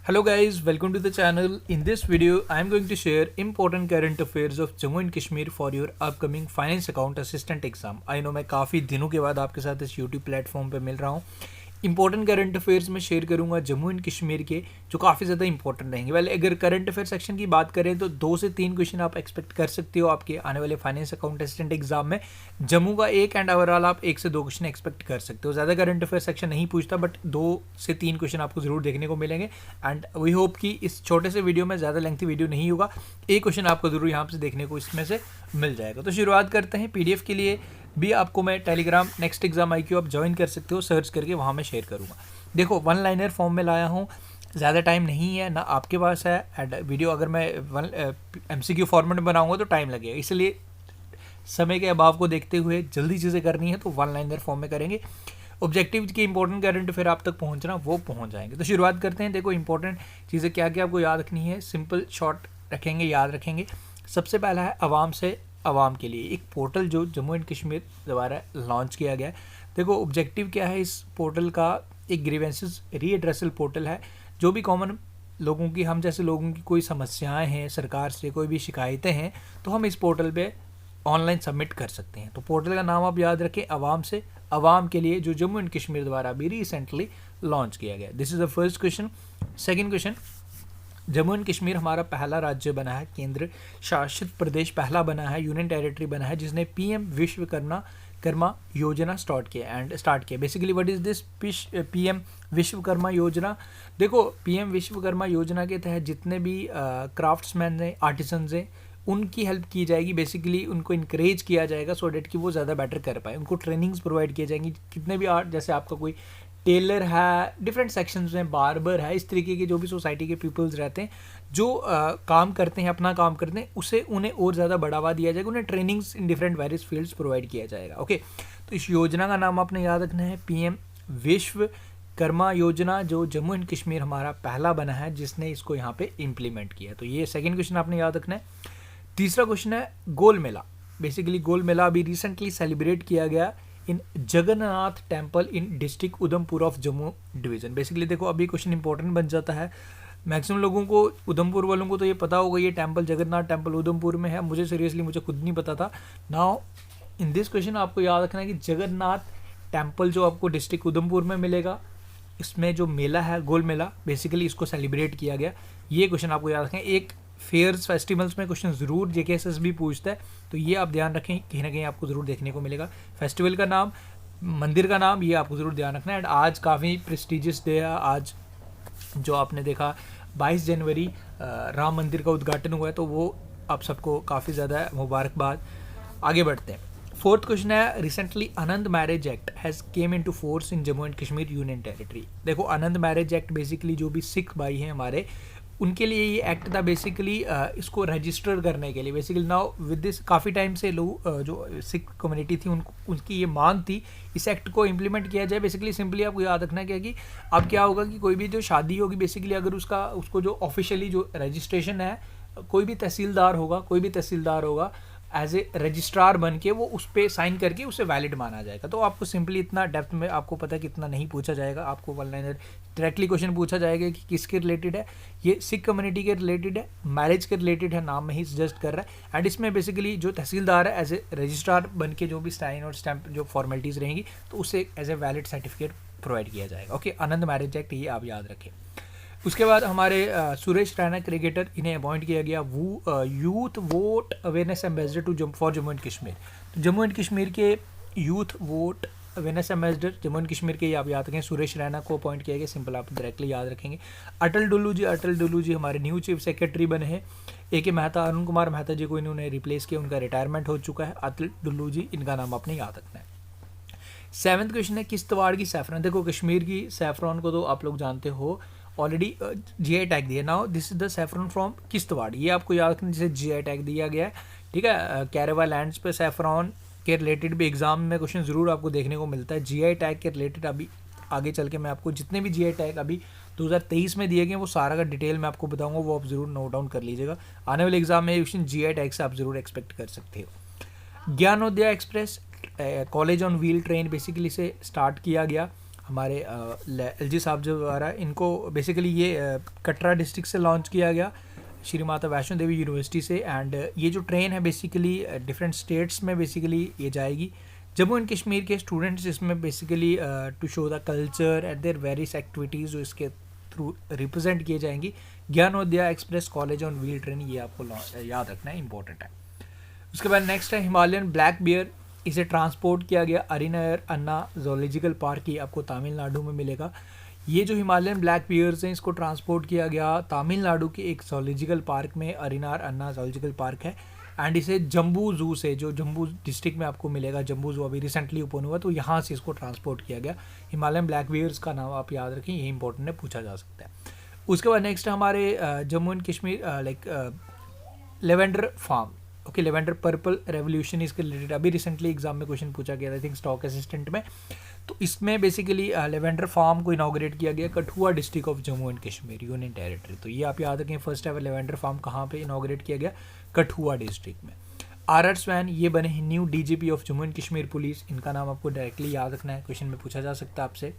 Hello guys, welcome to the channel. In this video, I am going to share important current affairs of Jammu and Kashmir for your upcoming Finance Account Assistant exam. I know मैं काफ़ी दिनों के बाद आपके साथ इस YouTube platform पे मिल रहा हूँ. इंपॉर्टेंट करंट अफेयर्स में शेयर करूंगा जम्मू एंड कश्मीर के, जो काफ़ी ज़्यादा इंपॉर्टेंट रहेंगे. वेल, अगर करंट अफेयर सेक्शन की बात करें तो 2 से 3 क्वेश्चन आप एक्सपेक्ट कर सकते हो आपके आने वाले फाइनेंस अकाउंट असिस्टेंट एग्जाम में. जम्मू का एक एंड ओवरऑल आप 1 से 2 क्वेश्चन एक्सपेक्ट कर सकते हो. ज़्यादा करंट अफेयर सेक्शन नहीं पूछता, बट 2 से 3 क्वेश्चन आपको ज़रूर देखने को मिलेंगे. एंड वी होप कि इस छोटे से वीडियो में ज़्यादा लेंथी वीडियो नहीं होगा, एक क्वेश्चन आपको ज़रूर यहाँ से देखने को इसमें से मिल जाएगा. तो शुरुआत करते हैं. PDF के लिए भी आपको मैं टेलीग्राम नेक्स्ट एग्जाम IQ आप ज्वाइन कर सकते हो, सर्च करके वहाँ मैं शेयर करूँगा. देखो, 1 लाइनर फॉर्म में लाया हूँ, ज़्यादा टाइम नहीं है ना आपके पास है. एंड वीडियो अगर मैं MCQ फॉर्मेट में बनाऊँगा तो टाइम लगेगा, इसलिए समय के अभाव को देखते हुए जल्दी चीज़ें करनी है तो 1 लाइनर फॉर्म में करेंगे. ऑब्जेक्टिव की इंपॉर्टेंट करंट फिर आप तक पहुँचना वो पहुँच जाएंगे. तो शुरुआत करते हैं. देखो, इंपॉर्टेंट चीज़ें क्या क्या आपको याद रखनी है, सिंपल शॉर्ट रखेंगे, याद रखेंगे. सबसे पहला है आवाम से आवाम के लिए एक पोर्टल जो जम्मू एंड कश्मीर द्वारा लॉन्च किया गया है. देखो, ऑब्जेक्टिव क्या है इस पोर्टल का, एक ग्रीवेंसेस रीएड्रेसल पोर्टल है. जो भी कॉमन लोगों की, हम जैसे लोगों की कोई समस्याएं हैं, सरकार से कोई भी शिकायतें हैं, तो हम इस पोर्टल पे ऑनलाइन सबमिट कर सकते हैं. तो पोर्टल का नाम आप याद रखें, आवाम से आवाम के लिए, जो जम्मू एंड कश्मीर द्वारा भी रिसेंटली लॉन्च किया गया. This is the first question. Second question, Jammu and Kashmir हमारा पहला राज्य बना है, केंद्र शासित प्रदेश पहला बना है, यूनियन टेरिटरी बना है जिसने PM विश्वकर्मा योजना स्टार्ट किया. Basically what is this PM Vishwakarma योजना? देखो, PM विश्वकर्मा योजना के तहत जितने भी क्राफ्ट्समैन हैं, आर्टिसंस हैं, उनकी हेल्प की जाएगी. बेसिकली उनको इनक्रेज किया जाएगा सो डेट कि वो ज़्यादा बेटर कर पाए. उनको ट्रेनिंग्स प्रोवाइड किए जाएंगी. कितने भी आर्ट, जैसे आपका कोई टेलर है, डिफरेंट सेक्शंस में बार्बर है, इस तरीके के जो भी सोसाइटी के पीपल्स रहते हैं, जो काम करते हैं, अपना काम करते हैं, उसे उन्हें और ज़्यादा बढ़ावा दिया जाएगा. उन्हें trainings in different various fields provide किया जाएगा. ओके, तो इस योजना का नाम आपने याद रखना है, PM विश्वकर्मा योजना, जो जम्मू एंड कश्मीर हमारा पहला बना है जिसने इसको यहाँ पे इम्प्लीमेंट किया. तो ये सेकेंड क्वेश्चन आपने याद रखना है. तीसरा क्वेश्चन है गोल मेला. बेसिकली गोल मेला अभी रिसेंटली सेलिब्रेट किया गया in Jagannath temple in district Udhampur of Jammu division. Basically देखो, अभी क्वेश्चन इंपॉर्टेंट बन जाता है. मैक्सिमम लोगों को, उधमपुर वालों को तो ये पता होगा ये टेम्पल, जगन्नाथ टेम्पल उधमपुर में है. मुझे खुद नहीं पता था. नाउ इन दिस क्वेश्चन आपको याद रखना है कि जगन्नाथ टेम्पल जो आपको डिस्ट्रिक्ट उधमपुर में मिलेगा, इसमें जो मेला है गोल मेला, बेसिकली इसको सेलिब्रेट किया गया. ये क्वेश्चन आपको याद रखें. एक फेयर्स फेस्टिवल्स में क्वेश्चन ज़रूर JKSS भी पूछता है, तो ये आप ध्यान रखें, कहीं ना कहीं आपको ज़रूर देखने को मिलेगा. फेस्टिवल का नाम, मंदिर का नाम, ये आपको ज़रूर ध्यान रखना है. एंड आज काफ़ी प्रेस्टिजियस डे है. आज जो आपने देखा 22 जनवरी राम मंदिर का उद्घाटन हुआ है, तो वो आप सबको काफ़ी ज़्यादा मुबारकबाद. आगे बढ़ते हैं. फोर्थ क्वेश्चन है, recently Anand marriage act has came into force in Jammu and Kashmir union territory. देखो, आनंद मैरिज एक्ट बेसिकली जो भी सिख भाई हैं हमारे, उनके लिए ये एक्ट था. बेसिकली इसको रजिस्टर करने के लिए, बेसिकली नाउ विद दिस काफ़ी टाइम से लोग, जो सिख कम्युनिटी थी, उनकी ये मांग थी इस एक्ट को इम्प्लीमेंट किया जाए. बेसिकली सिंपली आपको याद रखना क्या कि अब क्या होगा कि कोई भी जो शादी होगी, बेसिकली अगर उसको जो ऑफिशियली जो रजिस्ट्रेशन है, कोई भी तहसीलदार होगा एज ए रजिस्ट्रार बन के वो उस पर साइन करके उसे वैलिड माना जाएगा. तो आपको सिंपली इतना डेप्थ में आपको पता है कि इतना नहीं पूछा जाएगा. आपको 1 लाइनर डायरेक्टली क्वेश्चन पूछा जाएगा कि किसके रिलेटेड है. ये सिख कम्युनिटी के रिलेटेड है, मैरिज के रिलेटेड है, नाम में ही सजेस्ट कर रहा है. एंड इसमें बेसिकली जो तहसीलदार है एज ए रजिस्ट्रार बन के जो भी साइन और स्टैंप जो फॉर्मेलिटीज़ रहेंगी, तो उसे as a valid certificate provide किया जाएगा. ओके, आनंद मैरिज एक्ट, ये आप याद रखें. उसके बाद हमारे सुरेश रैना क्रिकेटर, इन्हें अपॉइंट किया गया youth vote awareness ambassador for Jammu and Kashmir. तो जम्मू एंड कश्मीर के youth vote awareness ambassador Jammu and Kashmir के, आप याद रखें, सुरेश रैना को अपॉइंट किया गया. सिंपल आप डायरेक्टली याद रखेंगे. अटल डुल्लू जी हमारे न्यू चीफ सेक्रेटरी बने हैं. AK मेहता, अरुण कुमार मेहता जी को इन्होंने रिप्लेस किया, उनका रिटायरमेंट हो चुका है. अटल डुल्लू जी, इनका नाम आपने याद रखना है. 7th क्वेश्चन है, किश्तवाड़ की सैफरन. देखो, कश्मीर की सैफरन को तो आप लोग जानते हो, ऑलरेडी GI टैग दिया. Now this is the saffron from Kishtwar, ये आपको याद रखना, जिसे GI टैग दिया गया है. ठीक है, कैरेवा लैंड्स पे सैफरन के रिलेटेड भी एग्जाम में क्वेश्चन ज़रूर आपको देखने को मिलता है. GI टैग के रिलेटेड अभी आगे चल के मैं आपको जितने भी GI टैग अभी 2023 में दिए गए वो सारा का डिटेल में आपको बताऊंगा, वो आप ज़रूर नोट डाउन कर लीजिएगा. आने वाले एग्जाम में क्वेश्चन GI टैग से आप ज़रूर एक्सपेक्ट कर सकते हो. Gyanodaya express college on wheel train, basically से स्टार्ट किया गया हमारे एलजी साहब जो द्वारा इनको बेसिकली ये कटरा डिस्ट्रिक्ट से लॉन्च किया गया श्री माता वैष्णो देवी यूनिवर्सिटी से। एंड ये जो ट्रेन है बेसिकली डिफरेंट स्टेट्स में बेसिकली ये जाएगी। जम्मू एंड कश्मीर के स्टूडेंट्स इसमें basically to show the culture at their various activities जो इसके थ्रू रिप्रेजेंट किए जाएंगी। Gyanodaya Express college on wheel train, ये आपको याद रखना है, इंपॉर्टेंट है। उसके बाद नेक्स्ट है हिमालयन ब्लैक बियर। इसे ट्रांसपोर्ट किया गया अरिनायर अन्ना जोलॉजिकल पार्क, ये आपको तमिलनाडु में मिलेगा। ये जो हिमालयन ब्लैक बियर्स हैं इसको ट्रांसपोर्ट किया गया तमिलनाडु के एक जोलॉजिकल पार्क में, अरिनार अन्ना जोलॉजिकल पार्क है। एंड इसे जम्बू जू से, जो जम्बू डिस्ट्रिक्ट में आपको मिलेगा, जम्बू जू अभी रिसेंटली ओपन हुआ, तो यहाँ से इसको ट्रांसपोर्ट किया गया। हिमालयन ब्लैक बियर्स का नाम आप याद रखें, ये इंपॉर्टेंट है, पूछा जा सकता है। उसके बाद नेक्स्ट हमारे Jammu and Kashmir lavender farm. Okay, lavender purple revolution इसके रिलेटेड अभी रिसेंटली एग्जाम में क्वेश्चन पूछा गया था, आई थिंक स्टॉक असिस्टेंट में। तो इसमें बेसिकली लेवेंडर फार्म को इनॉग्रेट किया गया Kathua district of Jammu and Kashmir union territory. तो ये आप याद रखें, फर्स्ट एवर लेवेंडर फार्म कहाँ पे इनॉग्रेट किया गया, कठुआ डिस्ट्रिक्ट में। आर स्वैन ये बने हैं new DGP of Jammu and Kashmir police, इनका नाम आपको डायरेक्टली याद रखना है, क्वेश्चन में पूछा जा सकता है आपसे।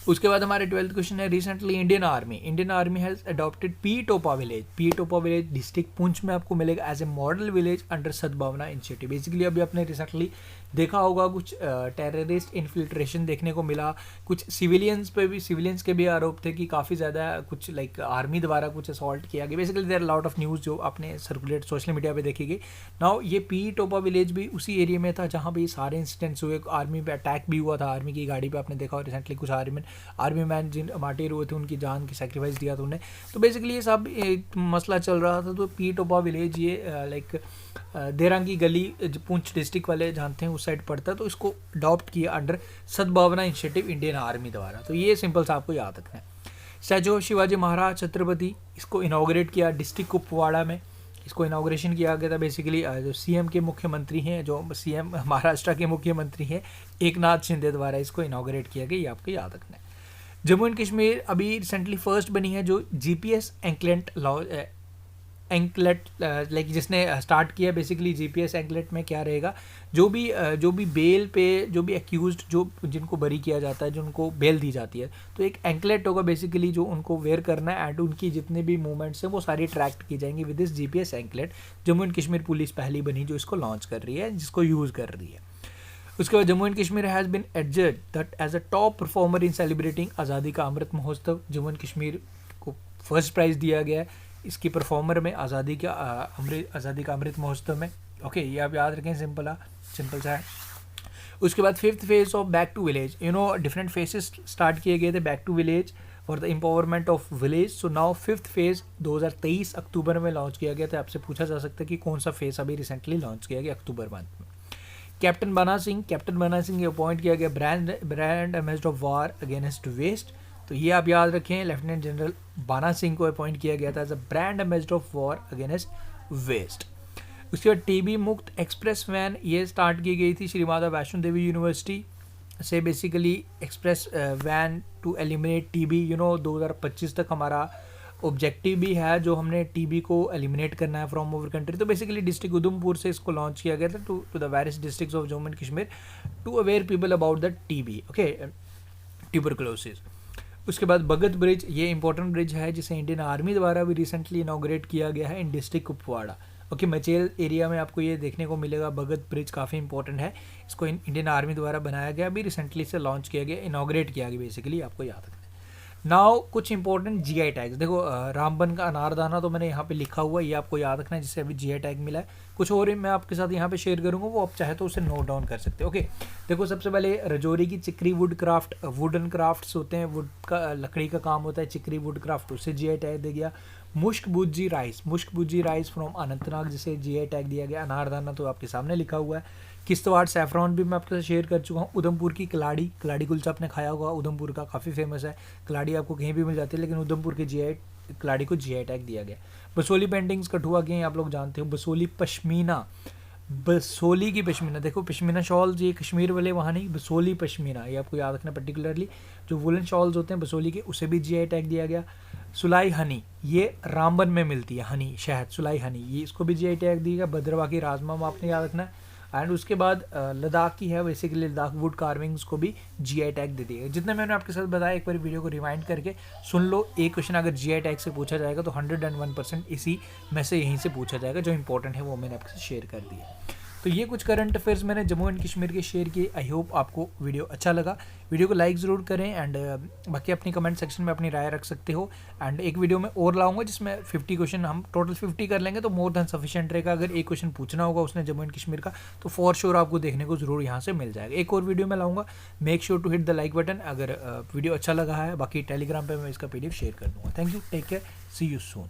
उसके बाद हमारे 12th क्वेश्चन है, recently Indian army has adopted P Topa village district Poonch में आपको मिलेगा as a model village under Sadbhavana initiative. Basically अभी आपने रिसेंटली देखा होगा कुछ टेररिस्ट इन्फिल्ट्रेशन देखने को मिला, कुछ सिविलियंस के भी आरोप थे कि काफ़ी ज़्यादा कुछ लाइक आर्मी द्वारा कुछ असॉल्ट किया गया। Basically there lot of news जो आपने सर्कुलेट सोशल मीडिया पे देखी गई। नाउ ये पी टोपा विलेज भी उसी एरिया में था जहाँ पे ये सारे इंसिडेंट्स हुए, आर्मी पे अटैक भी हुआ था, आर्मी की गाड़ी पे आपने देखा, और रिसेंटली कुछ आर्मी मैन जिन मार्टिर हुए थे उनकी जान की सेक्रीफाइस दिया था उन्हें। तो बेसिकली ये सब एक मसला चल रहा था। तो पी टोपा विलेज ये लाइक देरांगी गली पुंछ डिस्ट्रिक्ट वाले जानते हैं उस साइड पड़ता है, तो इसको अडॉप्ट किया under Sadbhavana initiative Indian army द्वारा। तो ये सिंपल सा आपको याद रखना है। स्टैचू ऑफ शिवाजी महाराज छत्रपति, इसको इनॉग्रेट किया डिस्ट्रिक्ट कुपवाड़ा में, इसको इनॉग्रेशन किया गया था। बेसिकली जो सीएम के मुख्यमंत्री हैं, जो सीएम महाराष्ट्र के मुख्यमंत्री हैं एकनाथ शिंदे द्वारा इसको इनॉग्रेट किया गया, ये आपको याद रखना है। जम्मू एंड कश्मीर अभी रिसेंटली फर्स्ट बनी है जो जीपीएस एंकलेट लाइक जिसने स्टार्ट किया। बेसिकली जीपीएस एंकलेट में क्या रहेगा, जो भी बेल पे जो भी एक्यूज्ड जो जिनको बरी किया जाता है, जो उनको बेल दी जाती है, तो एक एंकलेट होगा बेसिकली जो उनको वेयर करना है एंड उनकी जितने भी मूवमेंट्स हैं वो सारी ट्रैक की जाएंगी with this GPS anklet. Jammu and Kashmir police पहली बनी जो इसको लॉन्च कर रही है, जिसको यूज़ कर रही है। उसके बाद Jammu and Kashmir has been adjudged that as a top performer in celebrating आज़ादी का अमृत महोत्सव। जम्मू एंड कश्मीर को फर्स्ट प्राइज़ दिया गया है इसकी परफॉर्मर में आज़ादी का अमृत महोत्सव में। ओके, ये आप याद रखें, सिंपल सा है। उसके बाद 5th phase of back to village, different phases start किए गए थे back to village for the empowerment of village. So now 5th phase 2023 अक्टूबर में लॉन्च किया गया था। आपसे पूछा जा सकता है कि कौन सा फेज अभी रिसेंटली लॉन्च किया गया अक्टूबर मंथ में। कैप्टन बना सिंह अपॉइंट किया गया brand ambassador of war against West. तो ये आप याद रखें, लेफ्टिनेंट जनरल बाना सिंह को अपॉइंट किया गया था as a brand ambassador of war against waste. उसके बाद टीबी मुक्त एक्सप्रेस वैन ये स्टार्ट की गई थी श्री माता वैष्णो देवी यूनिवर्सिटी से। Basically express van to eliminate TB, 2025 तक हमारा ऑब्जेक्टिव भी है जो हमने टीबी को एलिमिनेट करना है फ्रॉम ओवर कंट्री। तो बेसिकली डिस्ट्रिक्ट उधमपुर से इसको लॉन्च किया गया था to the various districts of Jammu and Kashmir to aware people about the TB, okay, tuberculosis. उसके बाद भगत ब्रिज, ये इंपॉर्टेंट ब्रिज है जिसे इंडियन आर्मी द्वारा भी रिसेंटली इनॉग्रेट किया गया है in district Kupwara. Okay, Machail area में आपको ये देखने को मिलेगा। भगत ब्रिज काफ़ी इंपॉर्टेंट है, इसको इंडियन आर्मी द्वारा बनाया गया, अभी रिसेंटली से लॉन्च किया गया, इनॉग्रेट किया गया, बेसिकली आपको याद रखना है। नाउ कुछ इंपॉर्टेंट जीआई टैग्स, देखो रामबन का अनारदाना तो मैंने यहाँ पे लिखा हुआ है, ये आपको याद रखना है जिससे अभी जीआई टैग मिला है। कुछ और मैं आपके साथ यहाँ पे शेयर करूँगा, वो आप चाहे तो उसे नोट डाउन कर सकते हो। ओके, देखो सबसे पहले रजौरी की चिकरी वुड क्राफ्ट, वुडन क्राफ्ट्स होते हैं, वुड का लकड़ी का काम होता है, चिकरी वुड क्राफ्ट, उसे जीआई टैग दे गया। मुश्क भुज्जी राइस फ्रॉम अनंतनाग जिसे जीआई टैग दिया गया। अनारदाना तो आपके सामने लिखा हुआ है। किश्तवाड़ सैफरॉन भी मैं आपके साथ शेयर कर चुका हूँ। उधमपुर की कलाड़ी कुलचा आपने खाया होगा, उधमपुर का काफ़ी फेमस है। कलाड़ी आपको कहीं भी मिल जाती है, लेकिन उधमपुर के कलाड़ी को जीआई टैग दिया गया। बसोली पेंटिंग्स कठुआ के आप लोग जानते हो। बसोली की पश्मीना, देखो पश्मीना शॉल्स ये कश्मीर वाले वहाँ नहीं, बसोली पश्मीना ये आपको याद रखना पर्टिकुलरली। जो वुलन शॉल्स होते हैं बसोली के, उसे भी जीआई टैग दिया गया। सुलाई हनी, ये रामबन में मिलती है, हनी शहद, सुलाई हनी, ये इसको भी जीआई टैग दिया गया। भद्रवाह की राजमा आपने याद रखना है। एंड उसके बाद लद्दाख की है, बेसिकली लद्दाख वुड कार्विंग्स को भी GI टैग दे दिया। जितने मैंने आपके साथ बताया एक बार वीडियो को रिवाइंड करके सुन लो। एक क्वेश्चन अगर GI टैग से पूछा जाएगा तो 101% इसी में से यहीं से पूछा जाएगा। जो इंपॉर्टेंट है वो मैंने आपके साथ शेयर कर दिया। तो ये कुछ करंट अफेयर्स मैंने जम्मू एंड कश्मीर के शेयर किए। आई होप आपको वीडियो अच्छा लगा। वीडियो को लाइक ज़रूर करें एंड बाकी अपनी कमेंट सेक्शन में अपनी राय रख सकते हो। एंड एक वीडियो में और लाऊंगा जिसमें 50 क्वेश्चन, हम टोटल 50 कर लेंगे तो मोर देन सफिशिएंट रहेगा। अगर एक क्वेश्चन पूछना होगा उसने जम्मू एंड कश्मीर का तो फॉर श्योर आपको देखने को जरूर यहाँ से मिल जाएगा। एक और वीडियो में लाऊंगा। Make sure to hit the like button अगर वीडियो अच्छा लगा है। बाकी टेलीग्राम पर मैं इसका PDF शेयर कर दूँगा। Thank you, take care, see you soon.